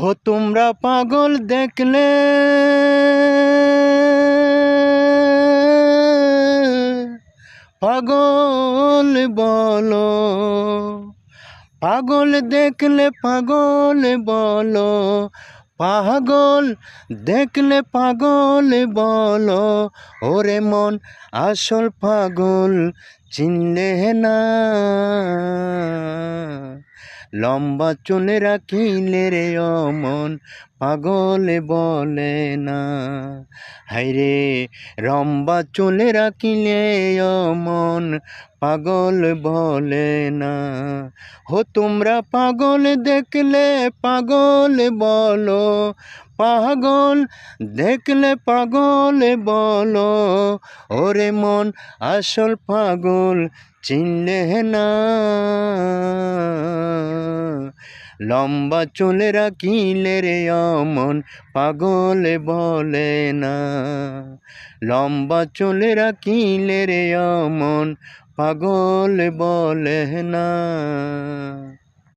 हो তোমরা পাগল দেখলে পাগল বলো, পাগল দেখলে পাগল বলো, পাগল দেখলে পাগল বলো, ওরে মন আসল পাগল চিনলে না, লম্বা চুল রাখিলে রে অমন পাগল বলে না। হায়রে লম্বা চুল রাখিলে অমন পাগল বলে না। হো তোমরা পাগল দেখলে পাগল বলো, পাগল দেখলে পাগল বলো, ওরে মন আসল পাগল চিনলে না, লম্বা চুল রাখিলে রে অমন পাগল বলে না, লম্বা চুল রাখিলে রে অমন পাগল বলে না।